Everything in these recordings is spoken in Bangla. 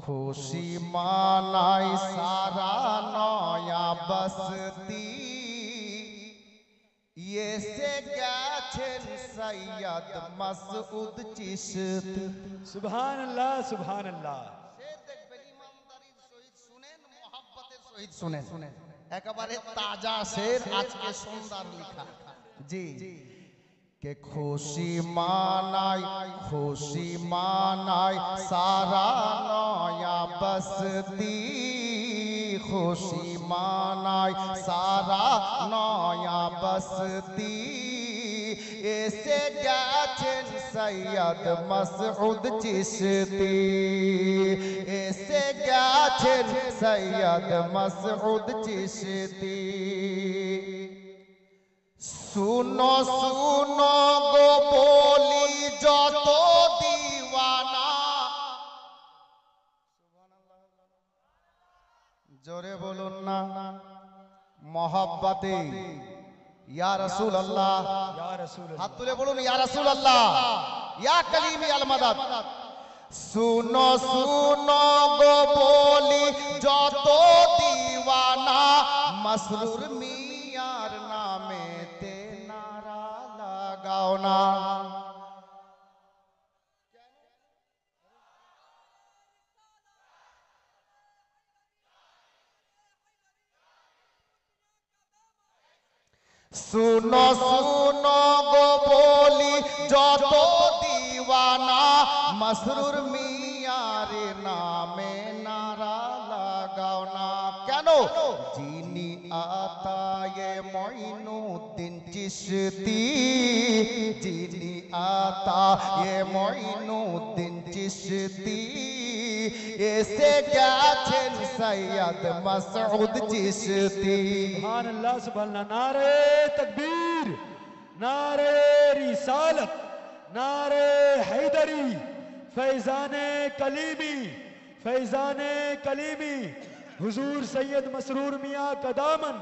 खुशी मानाई सारा नया बस्ती ये से गেছেন सैयद मसउद चिश्ती। सुभान अल्लाह सुभान अल्लाह। शेर देखবেন ইমানদারির সহিত শুনেন, মোহাব্বতের সহিত শুনেন, একেবারে তাজা শের আজকে সন্ধ্যার লেখা। জি के खुशी मानाई सारा नया बस्ती, खुशी मानाई सारा नया बस्ती ऐसे গেছেন सैयद मसउद चिश्ती, ऐसे গেছেন सैयद मसउद चिश्ती। सुनो सुनो गो बोली যত दीवाना, जोरे बोलुन ना मोहब्बते या रसूल अल्लाह, या रसूल अल्लाह। हाथ तुले बोलुन या रसूल अल्लाह, या कलीमी अल मदद। सुनो सुनो गो बोली যত दीवाना, मसरूर मियार नामे ते नारा लगाओ ना। सुनो सुनो गो बोली যত दीवाना, मसरूर मियार नामे नारा लगाओ ना। क्यों जिनी आता ये मोइनुद्दीन चिश्ती, जिनी आता ये मोइनुद्दीन चिश्ती ऐसे গেছেন सैयद मसउद चिश्ती। सुभान अल्लाह सुभान अल्लाह। नारे तकबीर, नारे रिसालत, नारे हैदरी, फैजाने कलीमी, फैजाने कलीमी, हुजूर सैयद मसरूर मियाँ का दामन,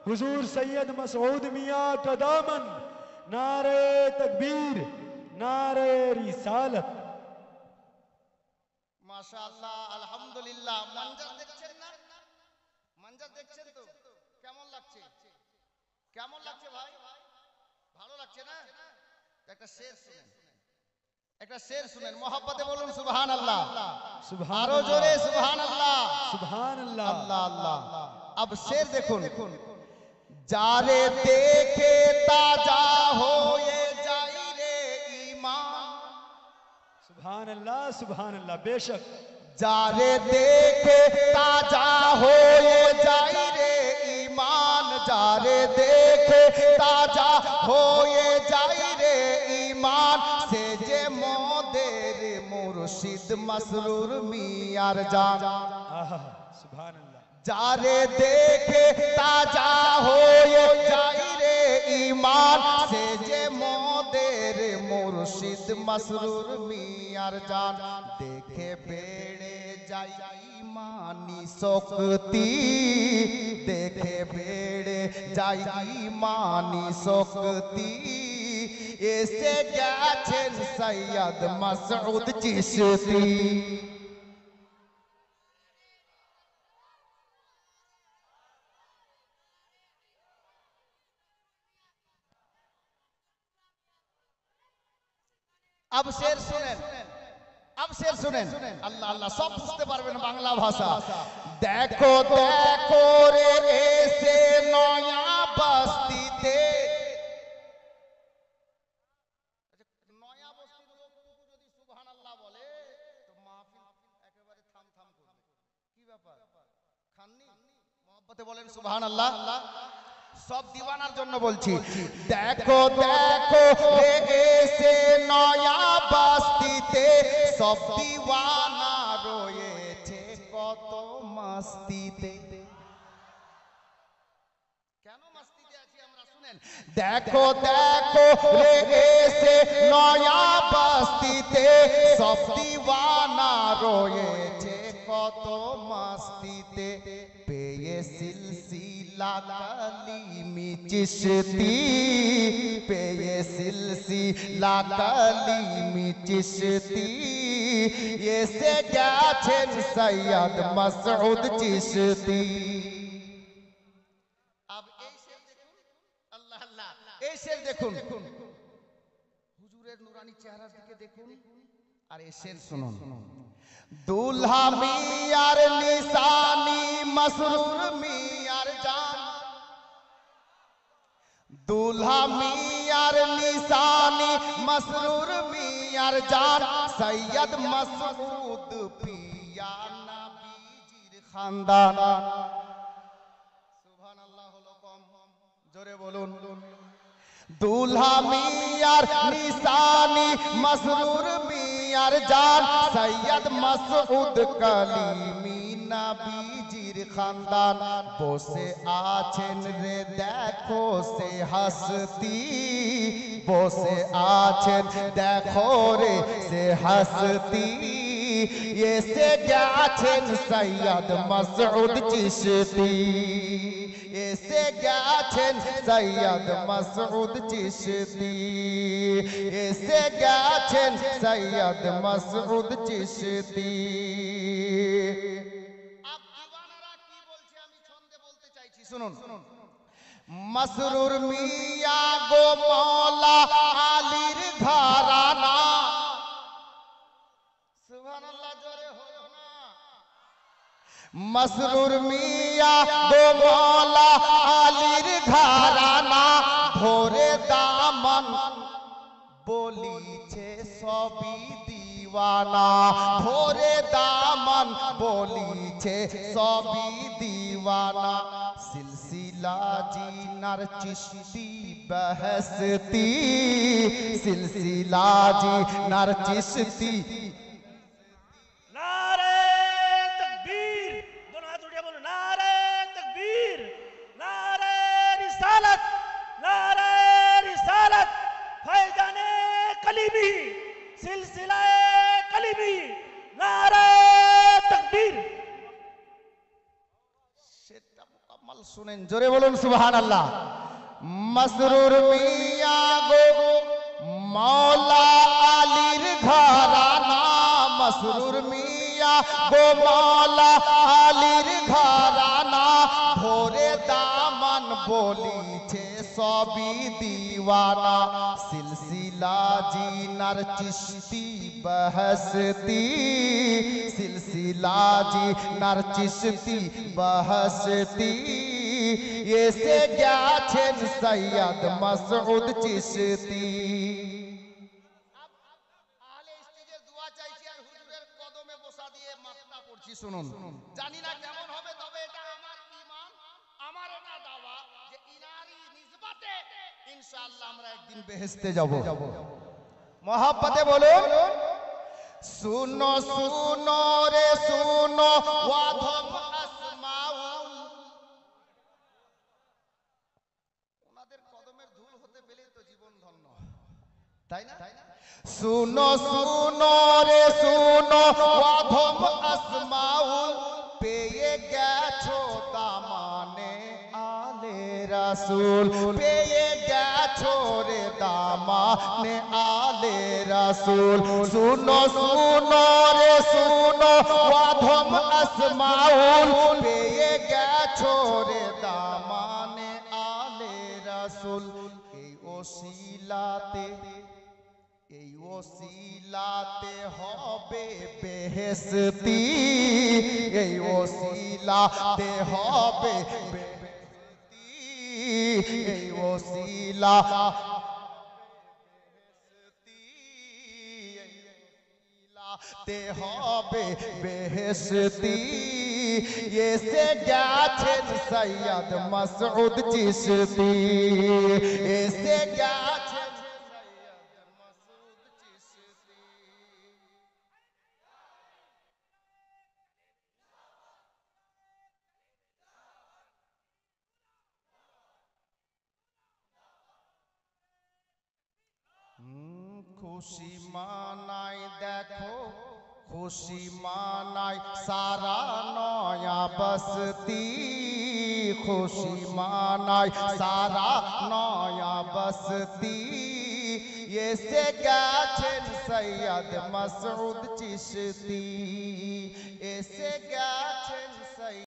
हुजूर सैयद मसऊद मियाँ का दामन। नारे तकबीर, नारे रिसालत। माशाअल्लाह अल्हम्दुलिल्लाह। मंजर দেখছেন না? मंजर দেখছেন তো? কেমন লাগছে? কেমন লাগছে ভাই? ভালো লাগছে না? একটা শের শুনেন, একটা শের শুনেন, मोहब्बते বলুন সুবহানাল্লাহ, सुभान আরো জোরে সুবহানাল্লাহ, सुभान अल्लाह। अल्लाह अल्लाह। अब शेर देखुन, जारे देखे ताजा होए जाई रे ईमान, सुभान अल्लाह सुभान अल्लाह। बेशक जारे देखे ताजा होए जाई रे ईमान, जारे देखे ताजा होए जाई रे ईमान से जे मोदेर मुर्शिद मसरूर मियार जान। आहा सुभान अल्लाह। जारे देखे ताजा होए जाई रे ईमान से जे मोदेर मुर्शिद मसरूर मियार जान। देखे बेड़े जाई ईमानी शक्ति, देखे बेड़े जाई ईमानी शक्ति ऐसे গেছেন सैयद मसउद चिश्ती। अब शेर सुनें, अब शेर सुनें, अल्लाह अल्लाह सब बुझते पारबेन बांग्ला भाषा। देखो देखो रे ऐसे नया बस्तीते, नया बस्तीर লোকটুকু যদি সুবহানাল্লাহ বলে তো মাহফিল একেবারে থাম থাম করবে। কি ব্যাপার খাননি? मोहब्बते বলেন সুবহানাল্লাহ। सब दीवानार জন্য বলছি। देखो देखो रे ऐसे नया बस्तीते सब दीवाना রয়েছে কত মস্তিতে। কেন মস্তিতে আছি আমরা শুনেন। देखो देखो रे ऐसे नया बस्तीते सब दीवाना রয়েছে কত মাস্তিতে পেয়ে সিলসিলা কালিমি চিশতি, পেয়ে সিলসিলা কালিমি চিশতি, এসে গেছেন সৈয়দ মাসউদ চিশতি। अब এই শের দেখুন, আল্লাহ আল্লাহ, এই শের দেখুন, হুজুরের নুরানি চেহারার দিকে দেখুন আর এই শের শুনুন। দুলহা মিয়ার নিশানি মসরুর মিয়ার জান, দুলহা মিয়ার নিশানি মসরুর মিয়ার জান, সৈয়দ মাসউদ পিয়া নবীজির খানদান। সুবহানাল্লাহ হলো কম, জোরে বলুন। দুলহা মিয়ার নিশানি মসরুর মিয়ার জান, সৈয়দ মাসউদ কালিমি নবীজির খানদান। বসে আছেন রে দেখো সে হাসতি, বসে আছেন দেখো রে সে হাসতি, এসে গেছেন সৈয়দ মাসউদ চিশতি, এসে গেছেন সৈয়দ মাসউদ চিশতি, এসে গেছেন সৈয়দ মাসউদ চিশতি। আব দিওয়ানারা কি বলছে আমি ছন্দে বলতে চাইছি, শুনুন। মসরুর মিয়া গো মওলা আলীর ঘরানা, সুবহানাল্লাহ জোরে হলো না। মসরুর মিয়া গো মওলা আলীর ঘরানা, ধরে দামন বলিছে সবই দিওয়ানা, ধরে দামন বলিছে সবই দিওয়ানা। সিলসিলা জিনার চিশতি বহসতি, সিলসিলা জিনার চিশতি। नारे तकबीर, दोनों हाथ उठिए बोलो नारे तकबीर, नारे रिसालत, नारे रिसालत, फैजाने कलीमी, सिलसिलाए कलीमी, नारे तकबीर। সেটা মুকাম্মাল শুনেন, জোরে বলুন সুবহানাল্লাহ। মসরুর মিয়া গো মওলা আলীর ঘরানা, মসরুর মিয়া গো মওলা আলীর ঘরানা, ধরে দামন বলিছে সবই দিওয়ানা। সিলসিলা জিনার চিশতি বহসতি, সিলসিলা জিনার চিশতি বহসতি, এসে গেছেন সৈয়দ মাসউদ চিশতি। আহলে স্টেজের দোয়া চাইছি আর হুজুরের কদমে বসা দিয়ে মাথা পড়ছি, শুনুন। জানি না কেমন হবে, তবে এটা আমার ঈমান, আমার এটা দাওয়া যে ইনারি নিসবতে ইনশাআল্লাহ আমরা একদিন বেহেশতে যাব। মোহাব্বতে বলুন। শুনো শুনো রে শুনো ওয়াধম আসমাউল, ওনাদের কদমের ধুল হতে পেলে তো জীবন ধন্য, তাই না? শুনো শুনো রে শুনো ওয়াধম আসমাউল, পেয়ে গেছো দামানে আলে রাসূল, পেয়ে গেছো রে দামানে আলে রাসূল। শুনো শুনো রে শুনো ওয়াধম আসমাউল, পেয়ে গেছো রে দামানে আলে রাসূল। এই ওসিলাতে, এই ওসিলাতে হবে বেহেশতি, এই ওসিলাতে হবে বেহেশতি, এই ওসিলা তে হবে বেহেশতি, এসে গেছেন সৈয়দ মাসউদ চিশতি, এসে গেছেন সৈয়দ মাসউদ চিশতি। খুশি মানাই দেখো খুশি মানায় সারা নয়া বসতি, খুশি মানায় সারা নয়া বসতি, এসে গেছেন সৈয়দ মাসউদ চিশতি, এসে